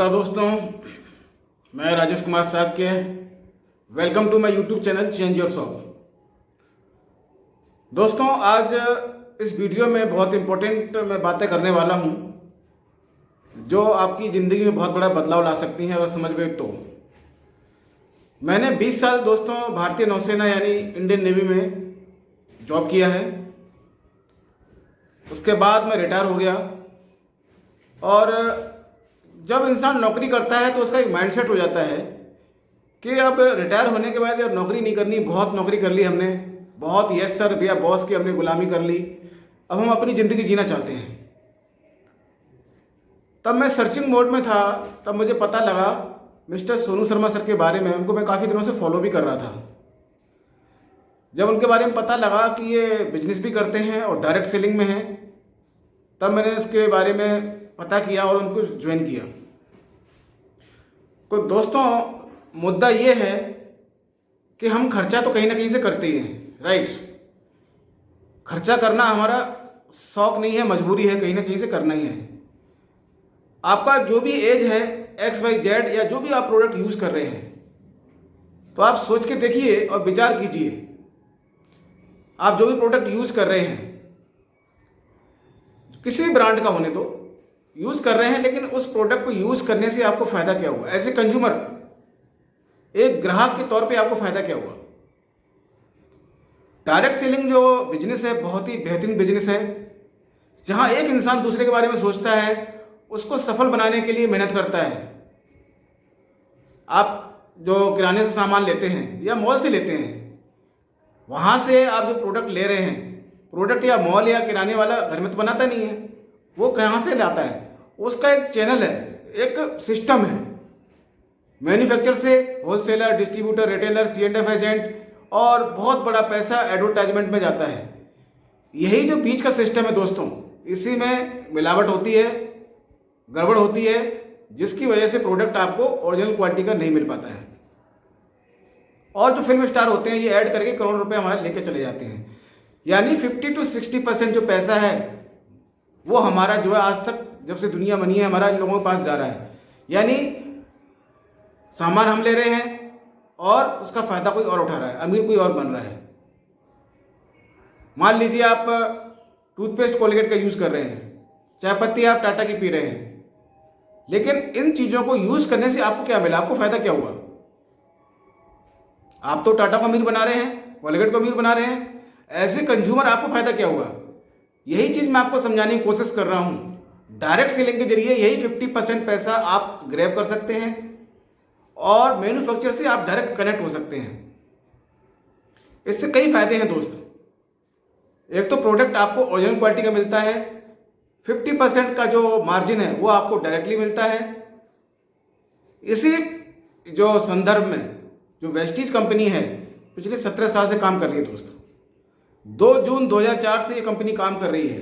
नमस्कार दोस्तों, मैं Rajesh Kumar Sakya. Welcome to my YouTube channel change your soap. दोस्तों, आज इस वीडियो में बहुत इम्पोर्टेंट मैं बातें करने वाला हूं जो आपकी ज़िंदगी में बहुत बड़ा बदलाव ला सकती हैं अगर समझ गए तो। मैंने 20 साल दोस्तों भारतीय नौसेना यानी इंडियन नेवी में जॉब किया है। उसके बाद मैं रिटायर हो गया और जब इंसान नौकरी करता है तो उसका एक माइंडसेट हो जाता है कि अब रिटायर होने के बाद यार नौकरी नहीं करनी, बहुत नौकरी कर ली हमने, बहुत यस सर भैया बॉस की हमने गुलामी कर ली, अब हम अपनी ज़िंदगी जीना चाहते हैं। तब मैं सर्चिंग मोड में था, तब मुझे पता लगा मिस्टर सोनू शर्मा सर के बारे में। उनको मैं काफ़ी दिनों से फॉलो भी कर रहा था। जब उनके बारे में पता लगा कि ये बिजनेस भी करते हैं और डायरेक्ट सेलिंग में हैं, तब मैंने उसके बारे में पता किया और उनको ज्वाइन किया। तो दोस्तों, मुद्दा ये है कि हम खर्चा तो कहीं ना कहीं से करते ही हैं, राइट। खर्चा करना हमारा शौक नहीं है, मजबूरी है, कहीं ना कहीं से करना ही है। आपका जो भी एज है XYZ या जो भी आप प्रोडक्ट यूज कर रहे हैं, तो आप सोच के देखिए और विचार कीजिए। आप जो भी प्रोडक्ट यूज कर रहे हैं, किसी भी ब्रांड का होने तो यूज कर रहे हैं, लेकिन उस प्रोडक्ट को यूज करने से आपको फायदा क्या हुआ? एज ए कंज्यूमर, एक ग्राहक के तौर पे आपको फायदा क्या हुआ? डायरेक्ट सेलिंग जो बिजनेस है बहुत ही बेहतरीन बिजनेस है, जहां एक इंसान दूसरे के बारे में सोचता है, उसको सफल बनाने के लिए मेहनत करता है। आप जो किराने से सामान लेते हैं या मॉल से लेते हैं, वहां से आप जो प्रोडक्ट ले रहे हैं, प्रोडक्ट या मॉल या किराने वाला घर में तो बनाता नहीं है, वो कहाँ से लाता है? उसका एक चैनल है, एक सिस्टम है। मैन्युफैक्चर से wholesaler, distributor, retailer, C&F agent, और बहुत बड़ा पैसा एडवर्टाइजमेंट में जाता है। यही जो बीच का सिस्टम है दोस्तों, इसी में मिलावट होती है, गड़बड़ होती है, जिसकी वजह से प्रोडक्ट आपको ओरिजिनल क्वालिटी का नहीं मिल पाता है। और जो फिल्म स्टार होते हैं, ये ऐड करके करोड़ रुपए हमारे लेके चले जाते हैं। यानी 50 to 60% जो पैसा है वो हमारा जो है आज तक जब से दुनिया बनी है हमारा इन लोगों के पास जा रहा है। यानी सामान हम ले रहे हैं और उसका फायदा कोई और उठा रहा है, अमीर कोई और बन रहा है। मान लीजिए आप टूथपेस्ट कोलगेट का यूज कर रहे हैं, चाय पत्ती आप टाटा की पी रहे हैं, लेकिन इन चीजों को यूज करने से आपको क्या मिला? आपको फायदा क्या हुआ? आप तो टाटा को अमीर बना रहे हैं, कोलगेट को अमीर बना रहे हैं। एज ए कंज्यूमर आपको फायदा क्या हुआ? यही चीज मैं आपको समझाने की कोशिश कर रहा हूं। डायरेक्ट सेलिंग के जरिए यही 50% पैसा आप ग्रैब कर सकते हैं और मैन्युफैक्चर से आप डायरेक्ट कनेक्ट हो सकते हैं। इससे कई फायदे हैं दोस्त। एक तो प्रोडक्ट आपको ओरिजिनल क्वालिटी का मिलता है, 50% का जो मार्जिन है वो आपको डायरेक्टली मिलता है। इसी जो संदर्भ में जो वेस्टीज कंपनी है पिछले 17 साल से काम कर रही है दोस्त। 2 जून 2004 से ये कंपनी काम कर रही है।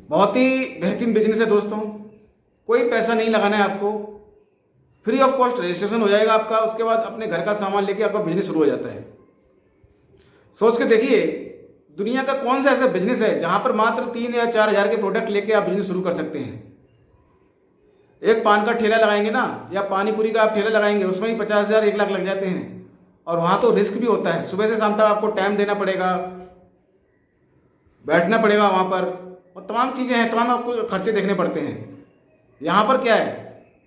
बहुत ही बेहतरीन बिजनेस है दोस्तों। कोई पैसा नहीं लगाना है आपको, फ्री ऑफ कॉस्ट रजिस्ट्रेशन हो जाएगा आपका। उसके बाद अपने घर का सामान लेके आपका बिजनेस शुरू हो जाता है। सोच के देखिए, दुनिया का कौन सा ऐसा बिजनेस है जहां पर मात्र 3 या 4 हजार के प्रोडक्ट लेके आप बिजनेस शुरू कर सकते हैं। एक पान का ठेला लगाएंगे ना, या पानी पूरी का आप ठेला लगाएंगे, उसमें ही 50,000 1 लाख लग जाते हैं। और वहां तो रिस्क भी होता है, सुबह से शाम तक आपको टाइम देना पड़ेगा, बैठना पड़ेगा वहां पर, और तमाम चीजें हैं, तमाम आपको खर्चे देखने पड़ते हैं। यहां पर क्या है,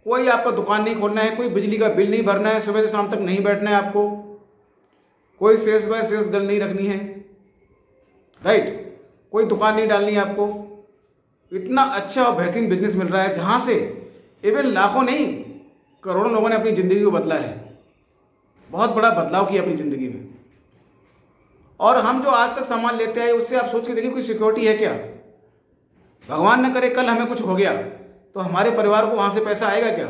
कोई आपका दुकान नहीं खोलना है, कोई बिजली का बिल नहीं भरना है, सुबह से शाम तक नहीं बैठना है आपको, कोई सेल्स बाय सेल्स गर्ल नहीं रखनी है, राइट, कोई दुकान नहीं डालनी है आपको। इतना अच्छा और बेहतरीन बिजनेस मिल रहा है जहां से इवन लाखों नहीं करोड़ों लोगों ने अपनी जिंदगी को बदला है, बहुत बड़ा बदलाव किया अपनी जिंदगी में। और हम जो आज तक सामान लेते हैं उससे आप सोच के देखिए कोई सिक्योरिटी है क्या? भगवान न करे कल हमें कुछ हो गया तो हमारे परिवार को वहां से पैसा आएगा क्या?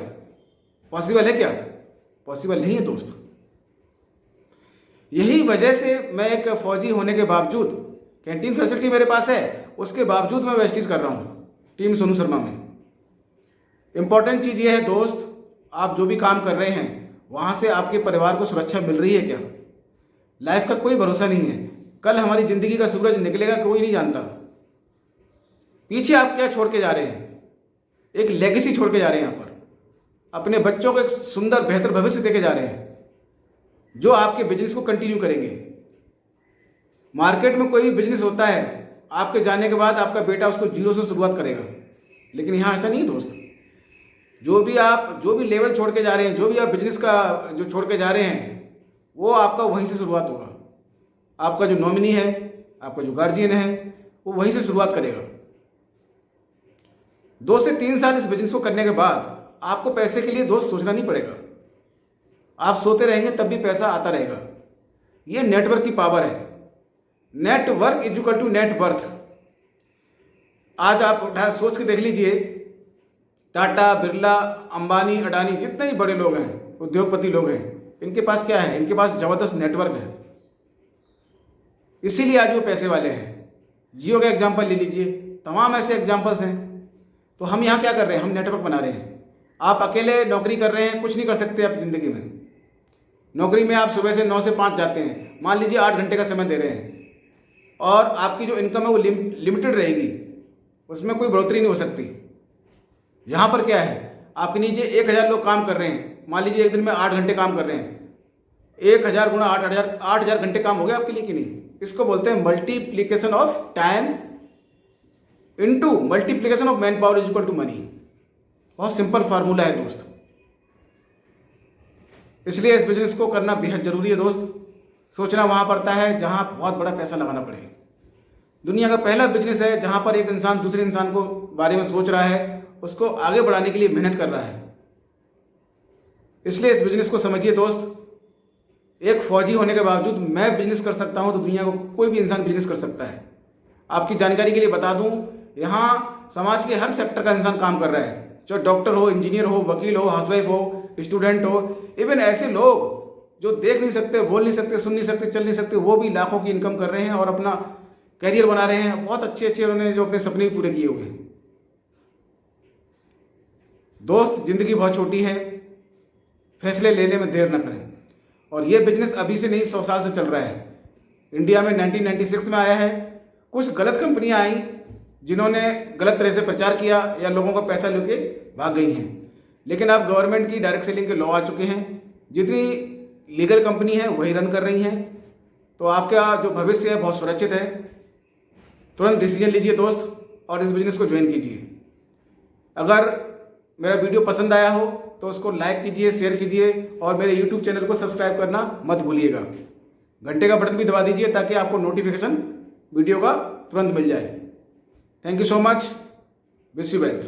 पॉसिबल है क्या? पॉसिबल नहीं है दोस्त। यही वजह से मैं एक फौजी होने के बावजूद, कैंटीन फैसिलिटी मेरे पास है, उसके बावजूद मैं वेस्टीज कर रहा हूं टीम सोनू शर्मा में। इंपॉर्टेंट चीज ये है दोस्त, आप जो भी काम कर रहे हैं वहां से आपके परिवार को सुरक्षा मिल रही है क्या? लाइफ का कोई भरोसा नहीं है, कल हमारी जिंदगी का सूरज निकलेगा कोई नहीं जानता। पीछे आप क्या छोड़ के जा रहे हैं? एक लेगेसी छोड़ के जा रहे हैं यहाँ पर, अपने बच्चों को एक सुंदर बेहतर भविष्य देके जा रहे हैं, जो आपके बिजनेस को कंटिन्यू करेंगे। मार्केट में कोई भी बिजनेस होता है, आपके जाने के बाद आपका बेटा उसको जीरो से शुरुआत करेगा, लेकिन यहाँ ऐसा नहीं है दोस्त। जो भी लेवल छोड़ के जा रहे हैं, जो भी आप बिजनेस का जो छोड़ के जा रहे हैं, वो आपका वहीं से शुरुआत होगा। आपका जो नॉमिनी है, आपका जो गार्जियन है, वो वहीं से शुरुआत करेगा। 2 से 3 साल इस बिजनेस को करने के बाद आपको पैसे के लिए दोस्त सोचना नहीं पड़ेगा। आप सोते रहेंगे तब भी पैसा आता रहेगा। ये नेटवर्क की पावर है। Network is equal to net worth. आज आप सोच के देख लीजिए, टाटा, बिरला, अंबानी, अडानी, जितने भी बड़े लोग हैं, उद्योगपति लोग हैं, इनके पास क्या है? इनके पास जबरदस्त नेटवर्क है, इसीलिए आज वो पैसे वाले हैं। जियो का एग्जांपल ले लीजिए, तमाम ऐसे एग्जांपल्स हैं। तो हम यहाँ क्या कर रहे हैं? हम नेटवर्क बना रहे हैं। आप अकेले नौकरी कर रहे हैं, कुछ नहीं कर सकते आप ज़िंदगी में। नौकरी में आप सुबह से 9 से 5 जाते हैं, मान लीजिए 8 घंटे का समय दे रहे हैं, और आपकी जो इनकम है वो लिमिटेड रहेगी, उसमें कोई बढ़ोतरी नहीं हो सकती। यहाँ पर क्या है? आपके नीचे 1000 लोग काम कर रहे हैं, मान लीजिए एक दिन में 8 घंटे काम कर रहे हैं, 1000 गुणा 8,000 घंटे काम हो गया आपके लिए कि नहीं? इसको बोलते हैं multiplication of time into multiplication of man power is equal to money. बहुत सिंपल फार्मूला है दोस्त। इसलिए इस बिजनेस को करना बेहद जरूरी है दोस्त। सोचना वहां पड़ता है जहां बहुत बड़ा पैसा लगाना पड़े। दुनिया का पहला बिजनेस है जहां पर एक इंसान दूसरे इंसान को बारे में सोच रहा है, उसको आगे बढ़ाने के लिए मेहनत कर रहा है। इसलिए इस बिजनेस को समझिए दोस्त। एक फौजी होने के बावजूद मैं बिजनेस कर सकता हूं, तो दुनिया को कोई भी इंसान बिजनेस कर सकता है। आपकी जानकारी के लिए बता दूं, यहाँ समाज के हर सेक्टर का इंसान काम कर रहा है, चाहे डॉक्टर हो, इंजीनियर हो, वकील हो, हाउसवाइफ हो, स्टूडेंट हो, इवन ऐसे लोग जो देख नहीं सकते, बोल नहीं सकते, सुन नहीं सकते, चल नहीं सकते, वो भी लाखों की इनकम कर रहे हैं और अपना करियर बना रहे हैं। बहुत अच्छे अच्छे उन्होंने जो अपने सपने भी पूरे किए हुए हैं। दोस्त, जिंदगी बहुत छोटी है, फैसले लेने में देर न करें। और ये बिजनेस अभी से नहीं, 100 साल से चल रहा है। इंडिया में 1996 में आया है। कुछ गलत कंपनियां आई जिन्होंने गलत तरह से प्रचार किया या लोगों का पैसा लेके भाग गई हैं, लेकिन अब गवर्नमेंट की डायरेक्ट सेलिंग के लॉ आ चुके हैं। जितनी लीगल कंपनी है वही रन कर रही हैं, तो आपका जो भविष्य है बहुत सुरक्षित है। तुरंत डिसीजन लीजिए दोस्त और इस बिजनेस को ज्वाइन कीजिए। अगर मेरा वीडियो पसंद आया हो तो उसको लाइक कीजिए, शेयर कीजिए और मेरे YouTube चैनल को सब्सक्राइब करना मत भूलिएगा। घंटे का बटन भी दबा दीजिए ताकि आपको नोटिफिकेशन वीडियो का तुरंत मिल जाए। Thank you so much. Wish you wealth.